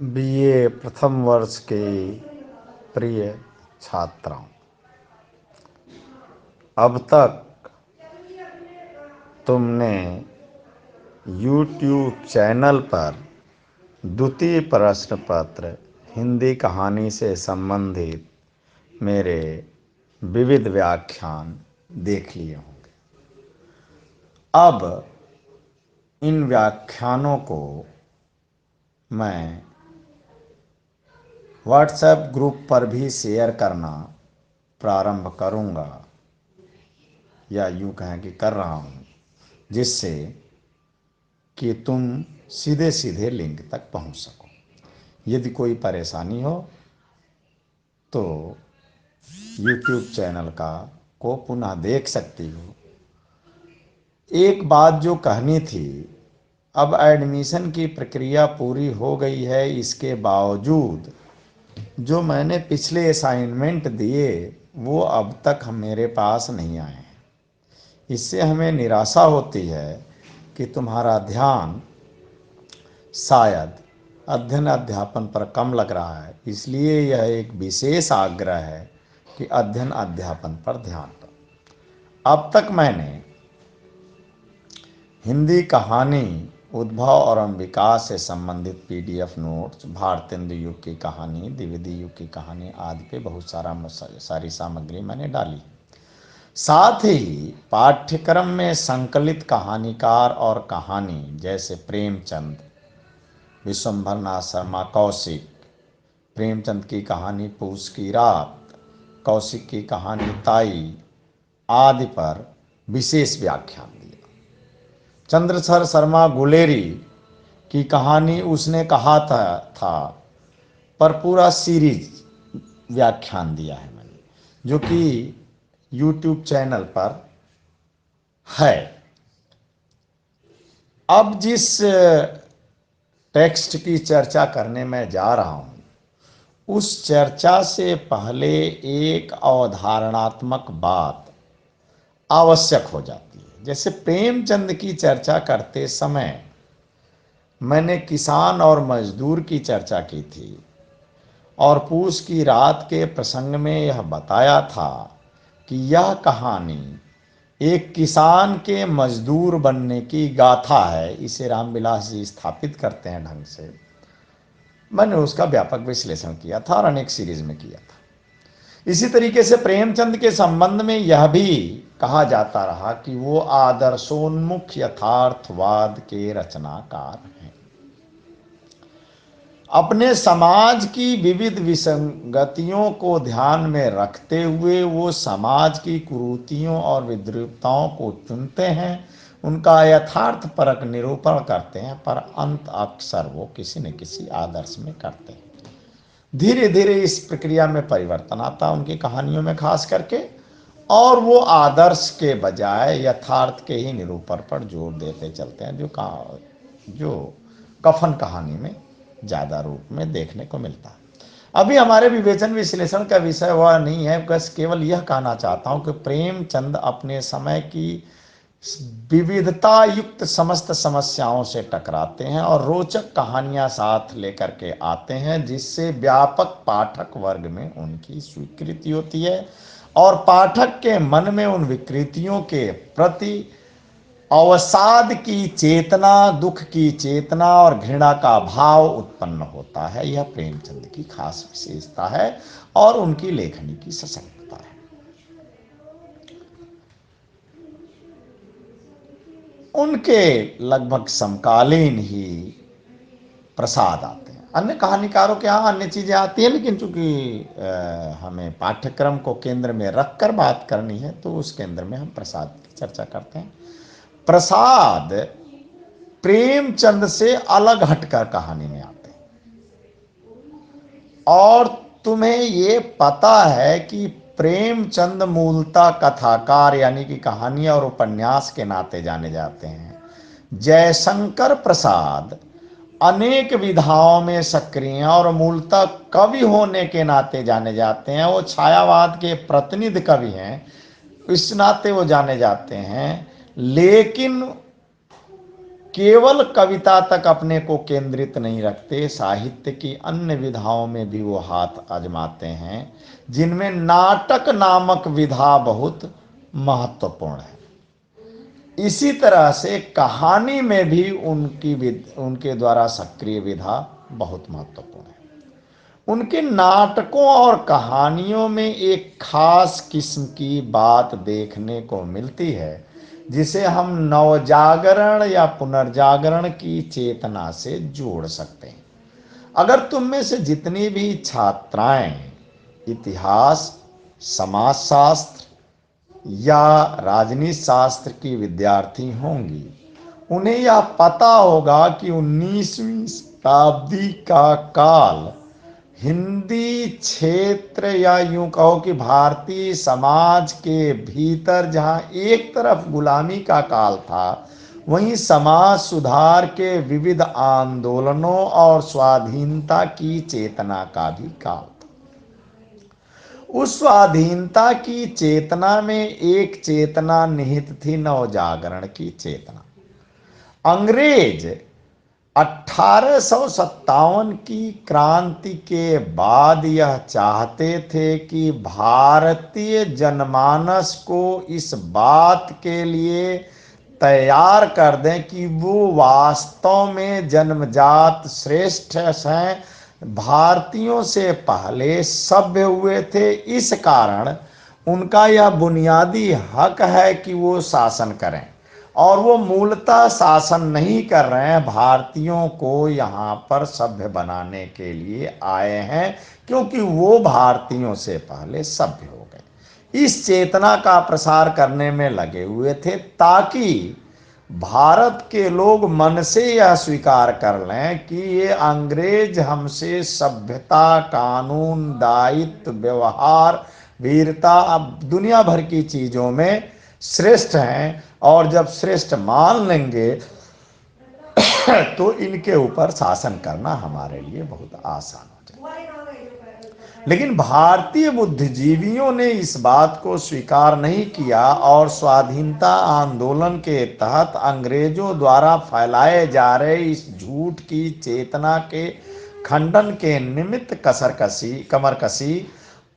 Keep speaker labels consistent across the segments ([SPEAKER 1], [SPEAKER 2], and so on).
[SPEAKER 1] BA प्रथम वर्ष के प्रिय छात्राओं, अब तक तुमने YouTube चैनल पर द्वितीय प्रश्न पत्र हिंदी कहानी से संबंधित मेरे विविध व्याख्यान देख लिए होंगे। अब इन व्याख्यानों को मैं व्हाट्सएप ग्रुप पर भी शेयर करना प्रारंभ करूंगा, या यूँ कहें कि कर रहा हूँ, जिससे कि तुम सीधे सीधे लिंक तक पहुँच सको। यदि कोई परेशानी हो तो YouTube चैनल को पुनः देख सकती हो। एक बात जो कहनी थी, अब एडमिशन की प्रक्रिया पूरी हो गई है, इसके बावजूद जो मैंने पिछले असाइनमेंट दिए वो अब तक मेरे पास नहीं आए हैं। इससे हमें निराशा होती है कि तुम्हारा ध्यान शायद अध्ययन अध्यापन पर कम लग रहा है। इसलिए यह एक विशेष आग्रह है कि अध्ययन अध्यापन पर ध्यान दो। अब तक मैंने हिंदी कहानी उद्भव और विकास से संबंधित PDF नोट्स, भारतेंदु युग की कहानी, द्विवेदी युग की कहानी आदि पे बहुत सारी सामग्री मैंने डाली। साथ ही पाठ्यक्रम में संकलित कहानीकार और कहानी जैसे प्रेमचंद, विश्वंभरनाथ शर्मा कौशिक, प्रेमचंद की कहानी पूस की रात, कौशिक की कहानी ताई आदि पर विशेष व्याख्यान दिया। चंद्रशेखर शर्मा गुलेरी की कहानी उसने कहा था पर पूरा सीरीज व्याख्यान दिया है मैंने, जो कि YouTube चैनल पर है। अब जिस टेक्स्ट की चर्चा करने में जा रहा हूं, उस चर्चा से पहले एक अवधारणात्मक बात आवश्यक हो जाती है। जैसे प्रेमचंद की चर्चा करते समय मैंने किसान और मजदूर की चर्चा की थी, और पूस की रात के प्रसंग में यह बताया था कि यह कहानी एक किसान के मजदूर बनने की गाथा है। इसे रामविलास जी स्थापित करते हैं ढंग से। मैंने उसका व्यापक विश्लेषण किया था और अनेक सीरीज में किया था। इसी तरीके से प्रेमचंद के संबंध में यह भी कहा जाता रहा कि वो आदर्शोन्मुख यथार्थवाद के रचनाकार हैं। अपने समाज की विविध विसंगतियों को ध्यान में रखते हुए वो समाज की कुरीतियों और विद्रूपताओं को चुनते हैं, उनका यथार्थ परक निरूपण करते हैं, पर अंत अक्सर वो किसी न किसी आदर्श में करते हैं। धीरे धीरे इस प्रक्रिया में परिवर्तन आता है उनकी कहानियों में खास करके, और वो आदर्श के बजाय यथार्थ के ही निरूपण पर जोर देते चलते हैं, जो कफन कहानी में ज़्यादा रूप में देखने को मिलता है। अभी हमारे विवेचन विश्लेषण का विषय वह नहीं है, बस केवल यह कहना चाहता हूँ कि प्रेमचंद अपने समय की विविधता युक्त समस्त समस्याओं से टकराते हैं और रोचक कहानियां साथ लेकर के आते हैं, जिससे व्यापक पाठक वर्ग में उनकी स्वीकृति होती है और पाठक के मन में उन विकृतियों के प्रति अवसाद की चेतना, दुख की चेतना और घृणा का भाव उत्पन्न होता है। यह प्रेमचंद की खास विशेषता है और उनकी लेखनी की सशक्तता है। उनके लगभग समकालीन ही प्रसाद आते हैं। अन्य कहानीकारों के यहाँ अन्य चीजें आती हैं, लेकिन चूंकि हमें पाठ्यक्रम को केंद्र में रखकर बात करनी है, तो उस केंद्र में हम प्रसाद की चर्चा करते हैं। प्रसाद प्रेमचंद से अलग हटकर कहानी में आते हैं, और तुम्हें ये पता है कि प्रेमचंद मूलतः कथाकार यानी कि कहानी और उपन्यास के नाते जाने जाते हैं। जयशंकर प्रसाद अनेक विधाओं में सक्रिय और मूलतः कवि होने के नाते जाने जाते हैं। वो छायावाद के प्रतिनिधि कवि हैं, इस नाते वो जाने जाते हैं। लेकिन केवल कविता तक अपने को केंद्रित नहीं रखते, साहित्य की अन्य विधाओं में भी वो हाथ आजमाते हैं, जिनमें नाटक नामक विधा बहुत महत्वपूर्ण है। इसी तरह से कहानी में भी उनके द्वारा सक्रिय विधा बहुत महत्वपूर्ण है। उनके नाटकों और कहानियों में एक खास किस्म की बात देखने को मिलती है, जिसे हम नवजागरण या पुनर्जागरण की चेतना से जोड़ सकते हैं। अगर तुम में से जितनी भी छात्राएं इतिहास, समाजशास्त्र या राजनीति शास्त्र की विद्यार्थी होंगी, उन्हें यह पता होगा कि 19वीं शताब्दी का काल हिंदी क्षेत्र या यूं कहो कि भारतीय समाज के भीतर जहां एक तरफ गुलामी का काल था, वहीं समाज सुधार के विविध आंदोलनों और स्वाधीनता की चेतना का भी काल था। उस स्वाधीनता की चेतना में एक चेतना निहित थी, नवजागरण की चेतना। अंग्रेज 1857 की क्रांति के बाद यह चाहते थे कि भारतीय जनमानस को इस बात के लिए तैयार कर दें कि वो वास्तव में जन्मजात श्रेष्ठ हैं, भारतीयों से पहले सभ्य हुए थे। इस कारण उनका यह बुनियादी हक है कि वो शासन करें, और वो मूलतः शासन नहीं कर रहे हैं, भारतीयों को यहाँ पर सभ्य बनाने के लिए आए हैं, क्योंकि वो भारतीयों से पहले सभ्य हो गए। इस चेतना का प्रसार करने में लगे हुए थे, ताकि भारत के लोग मन से यह स्वीकार कर लें कि ये अंग्रेज हमसे सभ्यता, कानून, दायित्व, व्यवहार, वीरता, अब दुनिया भर की चीजों में श्रेष्ठ हैं, और जब श्रेष्ठ मान लेंगे तो इनके ऊपर शासन करना हमारे लिए बहुत आसान हो जाए। लेकिन भारतीय बुद्धिजीवियों ने इस बात को स्वीकार नहीं किया, और स्वाधीनता आंदोलन के तहत अंग्रेजों द्वारा फैलाए जा रहे इस झूठ की चेतना के खंडन के निमित्त कमरकसी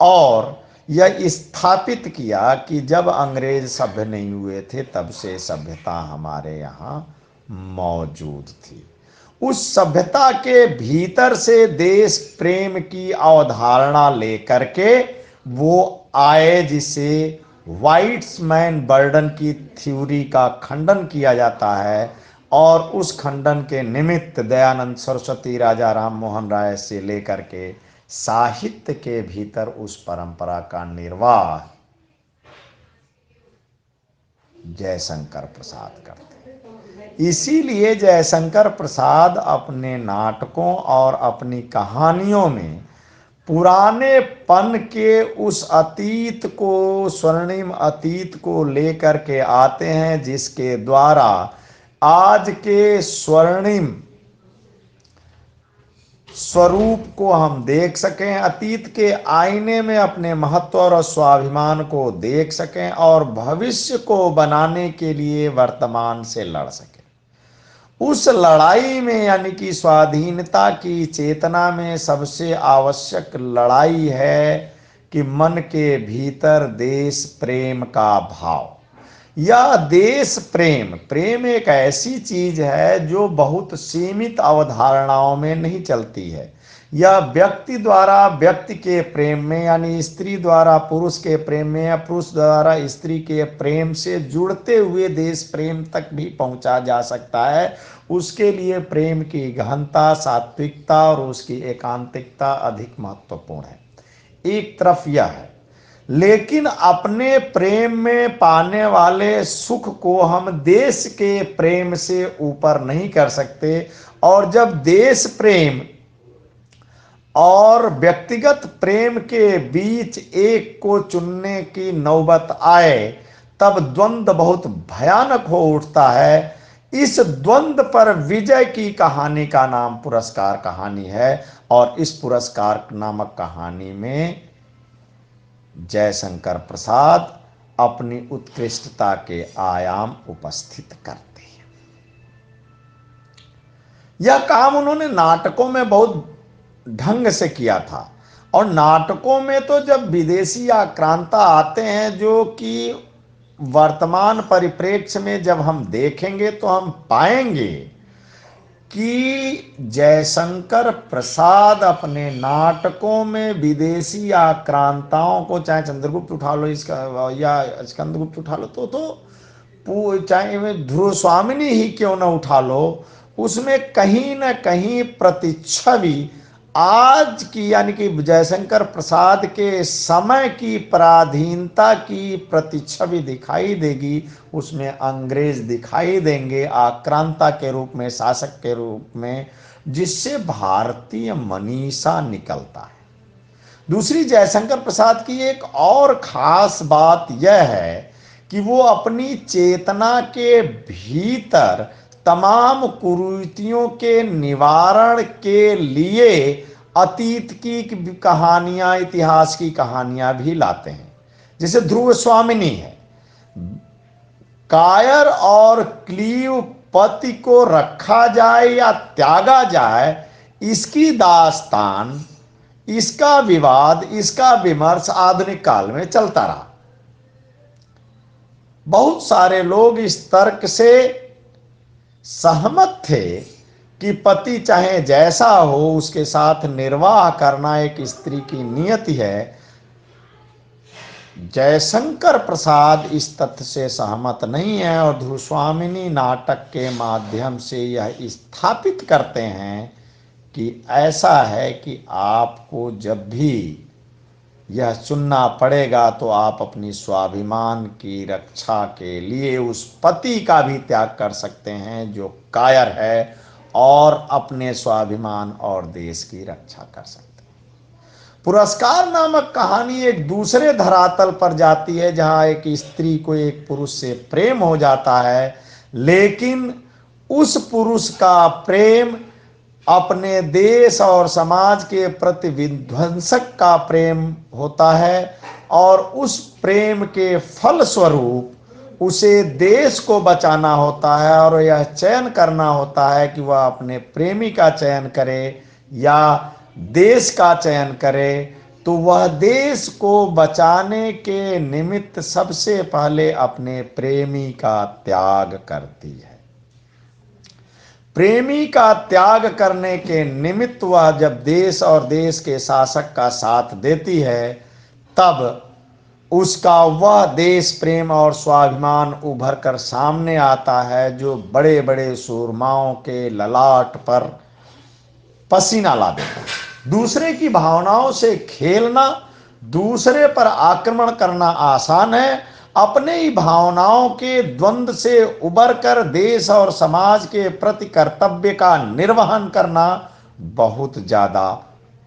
[SPEAKER 1] और यह स्थापित किया कि जब अंग्रेज सभ्य नहीं हुए थे, तब से सभ्यता हमारे यहाँ मौजूद थी। उस सभ्यता के भीतर से देश प्रेम की अवधारणा लेकर के वो आए, जिसे व्हाइट्समैन बर्डन की थ्योरी का खंडन किया जाता है, और उस खंडन के निमित्त दयानंद सरस्वती, राजा राम मोहन राय से लेकर के साहित्य के भीतर उस परंपरा का निर्वाह जयशंकर प्रसाद करते। इसीलिए जयशंकर प्रसाद अपने नाटकों और अपनी कहानियों में पुराने पन के उस अतीत को, स्वर्णिम अतीत को लेकर के आते हैं, जिसके द्वारा आज के स्वर्णिम स्वरूप को हम देख सकें, अतीत के आईने में अपने महत्व और स्वाभिमान को देख सकें, और भविष्य को बनाने के लिए वर्तमान से लड़ सकें। उस लड़ाई में, यानी कि स्वाधीनता की चेतना में, सबसे आवश्यक लड़ाई है कि मन के भीतर देश प्रेम का भाव। यह देश प्रेम एक ऐसी चीज है जो बहुत सीमित अवधारणाओं में नहीं चलती है। यह व्यक्ति द्वारा व्यक्ति के प्रेम में, यानी स्त्री द्वारा पुरुष के प्रेम में, या पुरुष द्वारा स्त्री के प्रेम से जुड़ते हुए देश प्रेम तक भी पहुंचा जा सकता है। उसके लिए प्रेम की गहनता, सात्विकता और उसकी एकांतिकता अधिक महत्वपूर्ण है। एक तरफ यह है, लेकिन अपने प्रेम में पाने वाले सुख को हम देश के प्रेम से ऊपर नहीं कर सकते, और जब देश प्रेम और व्यक्तिगत प्रेम के बीच एक को चुनने की नौबत आए, तब द्वंद्व बहुत भयानक हो उठता है। इस द्वंद्व पर विजय की कहानी का नाम पुरस्कार कहानी है, और इस पुरस्कार नामक कहानी में जयशंकर प्रसाद अपनी उत्कृष्टता के आयाम उपस्थित करते हैं। यह काम उन्होंने नाटकों में बहुत ढंग से किया था। और नाटकों में तो जब विदेशी आक्रांता आते हैं, जो कि वर्तमान परिप्रेक्ष्य में जब हम देखेंगे तो हम पाएंगे कि जयशंकर प्रसाद अपने नाटकों में विदेशी आक्रांताओं को, चाहे चंद्रगुप्त उठा लो इसका या स्कंदगुप्त उठा लो, चाहे वे ध्रुव स्वामिनी ही क्यों ना उठा लो, उसमें कहीं ना कहीं प्रतिच्छवि आज की, यानी कि जयशंकर प्रसाद के समय की पराधीनता की प्रतिच्छवि दिखाई देगी। उसमें अंग्रेज दिखाई देंगे आक्रांता के रूप में, शासक के रूप में, जिससे भारतीय मनीषा निकलता है। दूसरी जयशंकर प्रसाद की एक और खास बात यह है कि वो अपनी चेतना के भीतर तमाम कुरीतियों के निवारण के लिए अतीत की कहानियां, इतिहास की कहानियां भी लाते हैं। जैसे ध्रुव स्वामिनी है, कायर और क्लीव पति को रखा जाए या त्यागा जाए, इसकी दास्तान, इसका विवाद, इसका विमर्श आधुनिक काल में चलता रहा। बहुत सारे लोग इस तर्क से सहमत थे कि पति चाहे जैसा हो, उसके साथ निर्वाह करना एक स्त्री की नियति है। जयशंकर प्रसाद इस तथ्य से सहमत नहीं है और ध्रुवस्वामिनी नाटक के माध्यम से यह स्थापित करते हैं कि ऐसा है कि आपको जब भी यह चुनना पड़ेगा तो आप अपनी स्वाभिमान की रक्षा के लिए उस पति का भी त्याग कर सकते हैं जो कायर है, और अपने स्वाभिमान और देश की रक्षा कर सकते हैं। पुरस्कार नामक कहानी एक दूसरे धरातल पर जाती है, जहां एक स्त्री को एक पुरुष से प्रेम हो जाता है, लेकिन उस पुरुष का प्रेम अपने देश और समाज के प्रति विध्वंसक का प्रेम होता है, और उस प्रेम के फलस्वरूप उसे देश को बचाना होता है, और यह चयन करना होता है कि वह अपने प्रेमी का चयन करे या देश का चयन करे। तो वह देश को बचाने के निमित्त सबसे पहले अपने प्रेमी का त्याग करती है। प्रेमी का त्याग करने के निमित्त वह जब देश और देश के शासक का साथ देती है, तब उसका वह देश प्रेम और स्वाभिमान उभर कर सामने आता है, जो बड़े बड़े सूरमाओं के ललाट पर पसीना ला देता है। दूसरे की भावनाओं से खेलना, दूसरे पर आक्रमण करना आसान है, अपने ही भावनाओं के द्वंद्व से उबर कर देश और समाज के प्रति कर्तव्य का निर्वहन करना बहुत ज्यादा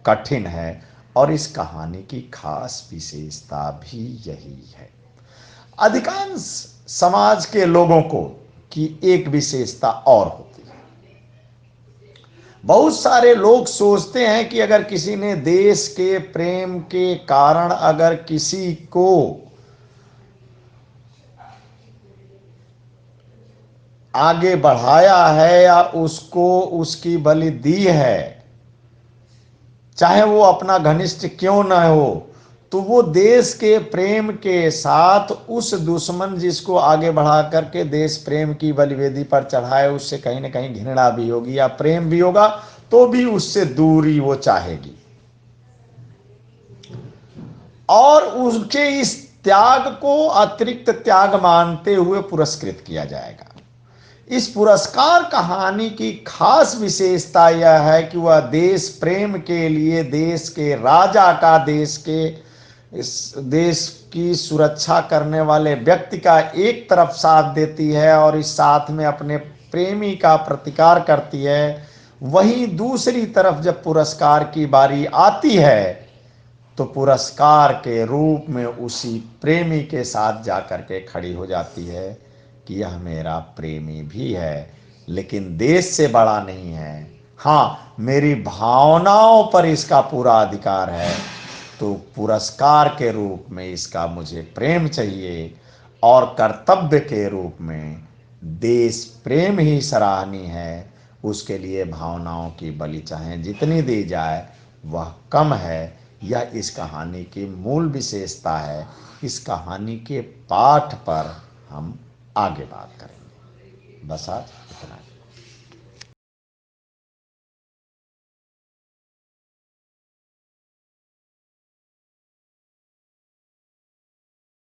[SPEAKER 1] कठिन है। और इस कहानी की खास विशेषता भी यही है। अधिकांश समाज के लोगों को की एक विशेषता और होती है। बहुत सारे लोग सोचते हैं कि अगर किसी ने देश के प्रेम के कारण अगर किसी को आगे बढ़ाया है या उसको उसकी बलि दी है, चाहे वो अपना घनिष्ठ क्यों न हो, तो वो देश के प्रेम के साथ उस दुश्मन जिसको आगे बढ़ा करके देश प्रेम की बलिवेदी पर चढ़ाए, उससे कहीं ना कहीं घृणा भी होगी या प्रेम भी होगा, तो भी उससे दूरी वो चाहेगी। और उसके इस त्याग को अतिरिक्त त्याग मानते हुए पुरस्कृत किया जाएगा। इस पुरस्कार कहानी की खास विशेषता यह है कि वह देश प्रेम के लिए देश के राजा का, इस देश की सुरक्षा करने वाले व्यक्ति का एक तरफ साथ देती है और इस साथ में अपने प्रेमी का प्रतिकार करती है। वहीं दूसरी तरफ जब पुरस्कार की बारी आती है तो पुरस्कार के रूप में उसी प्रेमी के साथ जाकर के खड़ी हो जाती है कि यह मेरा प्रेमी भी है, लेकिन देश से बड़ा नहीं है। हाँ, मेरी भावनाओं पर इसका पूरा अधिकार है, तो पुरस्कार के रूप में इसका मुझे प्रेम चाहिए, और कर्तव्य के रूप में देश प्रेम ही सराहनीय है। उसके लिए भावनाओं की बलि चाहे जितनी दी जाए वह कम है। यह इस कहानी की मूल विशेषता है। इस कहानी के पाठ पर हम आगे बात करेंगे। बस आज इतना ही।